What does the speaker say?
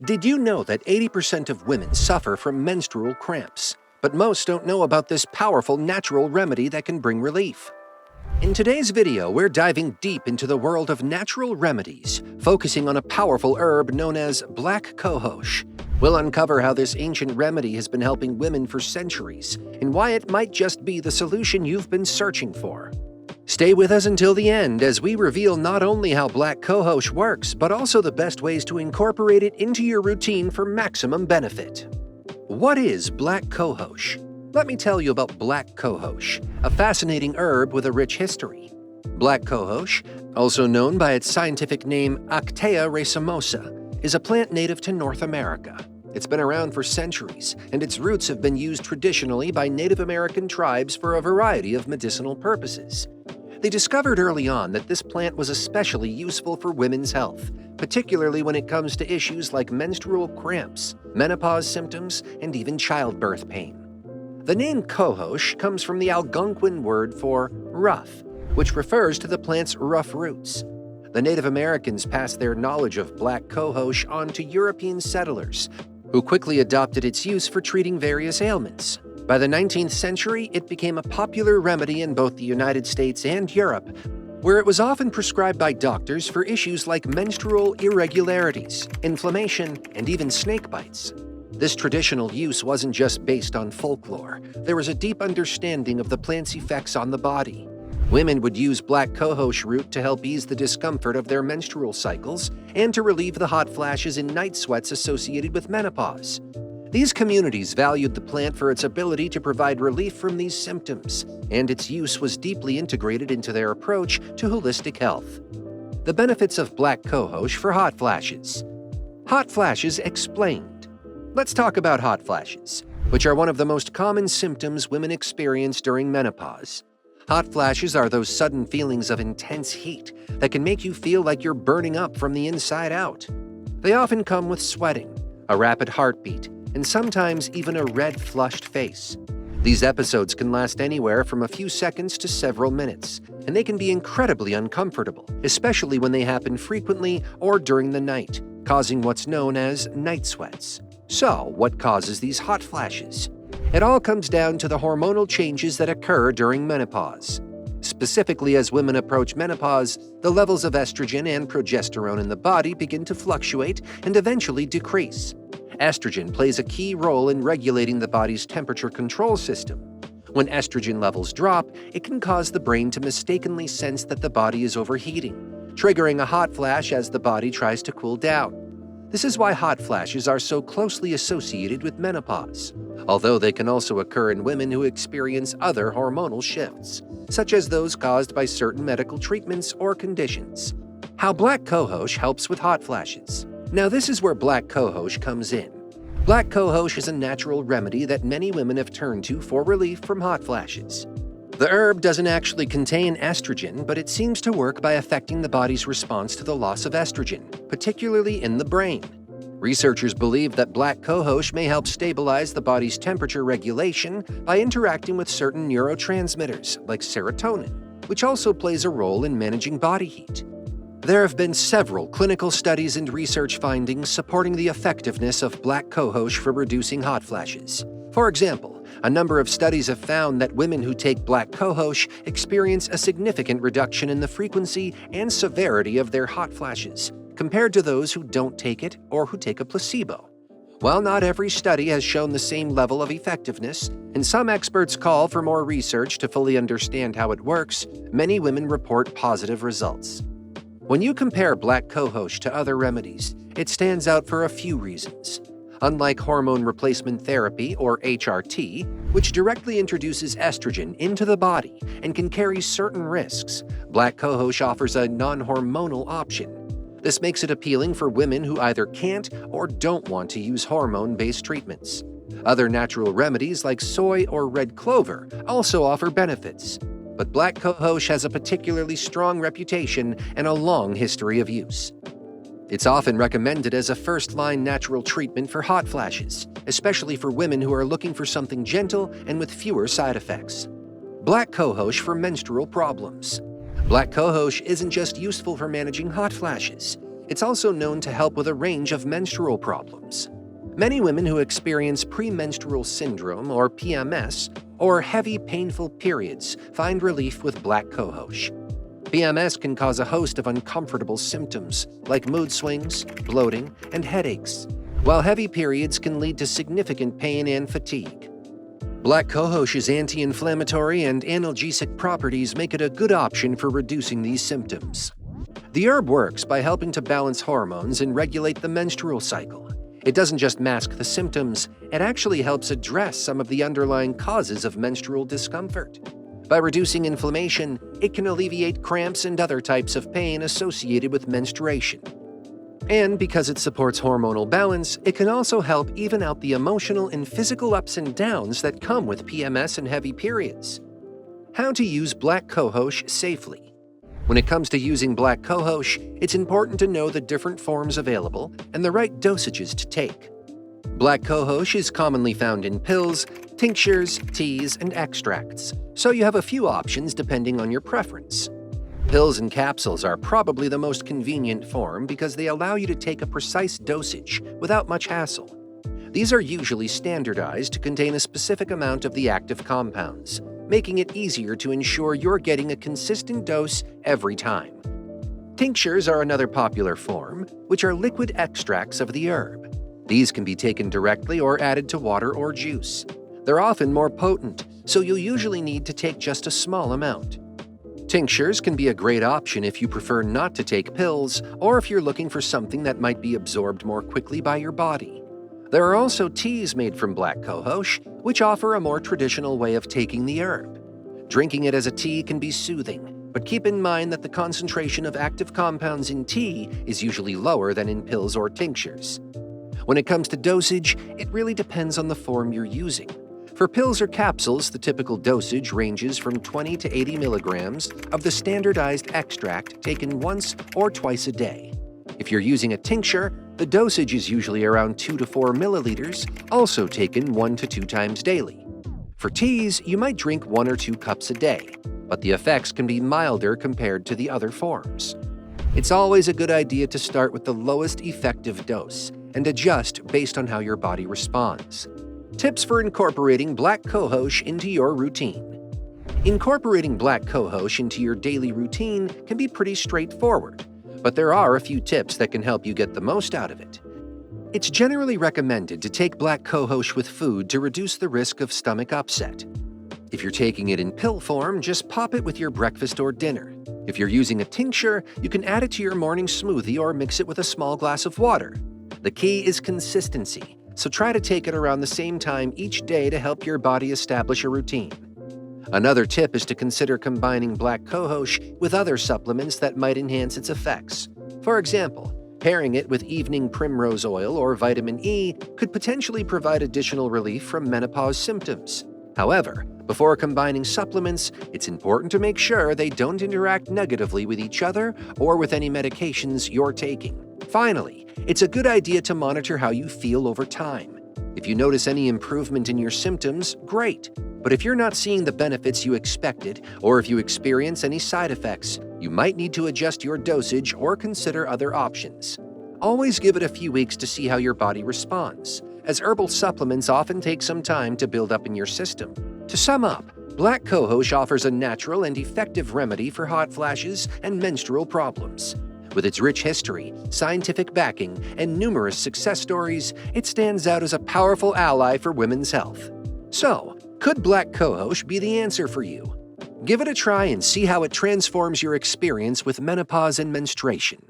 Did you know that 80% of women suffer from menstrual cramps? But most don't know about this powerful natural remedy that can bring relief. In today's video, we're diving deep into the world of natural remedies, focusing on a powerful herb known as black cohosh. We'll uncover how this ancient remedy has been helping women for centuries, and why it might just be the solution you've been searching for. Stay with us until the end as we reveal not only how black cohosh works, but also the best ways to incorporate it into your routine for maximum benefit. What is black cohosh? Let me tell you about black cohosh, a fascinating herb with a rich history. Black cohosh, also known by its scientific name Actaea racemosa, is a plant native to North America. It's been around for centuries, and its roots have been used traditionally by Native American tribes for a variety of medicinal purposes. They discovered early on that this plant was especially useful for women's health, particularly when it comes to issues like menstrual cramps, menopause symptoms, and even childbirth pain. The name cohosh comes from the Algonquin word for rough, which refers to the plant's rough roots. The Native Americans passed their knowledge of black cohosh on to European settlers, who quickly adopted its use for treating various ailments. By the 19th century, it became a popular remedy in both the United States and Europe, where it was often prescribed by doctors for issues like menstrual irregularities, inflammation, and even snake bites. This traditional use wasn't just based on folklore. There was a deep understanding of the plant's effects on the body. Women would use black cohosh root to help ease the discomfort of their menstrual cycles and to relieve the hot flashes and night sweats associated with menopause. These communities valued the plant for its ability to provide relief from these symptoms, and its use was deeply integrated into their approach to holistic health. The benefits of black cohosh for hot flashes. Hot flashes explained. Let's talk about hot flashes, which are one of the most common symptoms women experience during menopause. Hot flashes are those sudden feelings of intense heat that can make you feel like you're burning up from the inside out. They often come with sweating, a rapid heartbeat, and sometimes even a red, flushed face. These episodes can last anywhere from a few seconds to several minutes, and they can be incredibly uncomfortable, especially when they happen frequently or during the night, causing what's known as night sweats. So, what causes these hot flashes? It all comes down to the hormonal changes that occur during menopause. Specifically, as women approach menopause, the levels of estrogen and progesterone in the body begin to fluctuate and eventually decrease. Estrogen plays a key role in regulating the body's temperature control system. When estrogen levels drop, it can cause the brain to mistakenly sense that the body is overheating, triggering a hot flash as the body tries to cool down. This is why hot flashes are so closely associated with menopause, although they can also occur in women who experience other hormonal shifts, such as those caused by certain medical treatments or conditions. How black cohosh helps with hot flashes. Now this is where black cohosh comes in. Black cohosh is a natural remedy that many women have turned to for relief from hot flashes. The herb doesn't actually contain estrogen, but it seems to work by affecting the body's response to the loss of estrogen, particularly in the brain. Researchers believe that black cohosh may help stabilize the body's temperature regulation by interacting with certain neurotransmitters, like serotonin, which also plays a role in managing body heat. There have been several clinical studies and research findings supporting the effectiveness of black cohosh for reducing hot flashes. For example, a number of studies have found that women who take black cohosh experience a significant reduction in the frequency and severity of their hot flashes, compared to those who don't take it or who take a placebo. While not every study has shown the same level of effectiveness, and some experts call for more research to fully understand how it works, many women report positive results. When you compare black cohosh to other remedies, it stands out for a few reasons. Unlike hormone replacement therapy, or HRT, which directly introduces estrogen into the body and can carry certain risks, black cohosh offers a non-hormonal option. This makes it appealing for women who either can't or don't want to use hormone-based treatments. Other natural remedies like soy or red clover also offer benefits, but black cohosh has a particularly strong reputation and a long history of use. It's often recommended as a first-line natural treatment for hot flashes, especially for women who are looking for something gentle and with fewer side effects. Black cohosh for menstrual problems. Black cohosh isn't just useful for managing hot flashes. It's also known to help with a range of menstrual problems. Many women who experience premenstrual syndrome or PMS or heavy painful periods find relief with black cohosh. PMS can cause a host of uncomfortable symptoms like mood swings, bloating, and headaches, while heavy periods can lead to significant pain and fatigue. Black cohosh's anti-inflammatory and analgesic properties make it a good option for reducing these symptoms. The herb works by helping to balance hormones and regulate the menstrual cycle. It doesn't just mask the symptoms, it actually helps address some of the underlying causes of menstrual discomfort. By reducing inflammation, it can alleviate cramps and other types of pain associated with menstruation. And because it supports hormonal balance, it can also help even out the emotional and physical ups and downs that come with PMS and heavy periods. How to use black cohosh safely. When it comes to using black cohosh, it's important to know the different forms available and the right dosages to take. Black cohosh is commonly found in pills, tinctures, teas, and extracts, so you have a few options depending on your preference. Pills and capsules are probably the most convenient form because they allow you to take a precise dosage without much hassle. These are usually standardized to contain a specific amount of the active compounds, making it easier to ensure you're getting a consistent dose every time. Tinctures are another popular form, which are liquid extracts of the herb. These can be taken directly or added to water or juice. They're often more potent, so you'll usually need to take just a small amount. Tinctures can be a great option if you prefer not to take pills or if you're looking for something that might be absorbed more quickly by your body. There are also teas made from black cohosh, which offer a more traditional way of taking the herb. Drinking it as a tea can be soothing, but keep in mind that the concentration of active compounds in tea is usually lower than in pills or tinctures. When it comes to dosage, it really depends on the form you're using. For pills or capsules, the typical dosage ranges from 20 to 80 milligrams of the standardized extract taken once or twice a day. If you're using a tincture, the dosage is usually around 2 to 4 milliliters, also taken 1 to 2 times daily. For teas, you might drink 1 or 2 cups a day, but the effects can be milder compared to the other forms. It's always a good idea to start with the lowest effective dose and adjust based on how your body responds. Tips for incorporating black cohosh into your routine. Incorporating black cohosh into your daily routine can be pretty straightforward, but there are a few tips that can help you get the most out of it. It's generally recommended to take black cohosh with food to reduce the risk of stomach upset. If you're taking it in pill form, just pop it with your breakfast or dinner. If you're using a tincture, you can add it to your morning smoothie or mix it with a small glass of water. The key is consistency, so try to take it around the same time each day to help your body establish a routine. Another tip is to consider combining black cohosh with other supplements that might enhance its effects. For example, pairing it with evening primrose oil or vitamin E could potentially provide additional relief from menopause symptoms. However, before combining supplements, it's important to make sure they don't interact negatively with each other or with any medications you're taking. Finally, it's a good idea to monitor how you feel over time. If you notice any improvement in your symptoms, great. But if you're not seeing the benefits you expected, or if you experience any side effects, you might need to adjust your dosage or consider other options. Always give it a few weeks to see how your body responds, as herbal supplements often take some time to build up in your system. To sum up, black cohosh offers a natural and effective remedy for hot flashes and menstrual problems. With its rich history, scientific backing, and numerous success stories, it stands out as a powerful ally for women's health. So, could black cohosh be the answer for you? Give it a try and see how it transforms your experience with menopause and menstruation.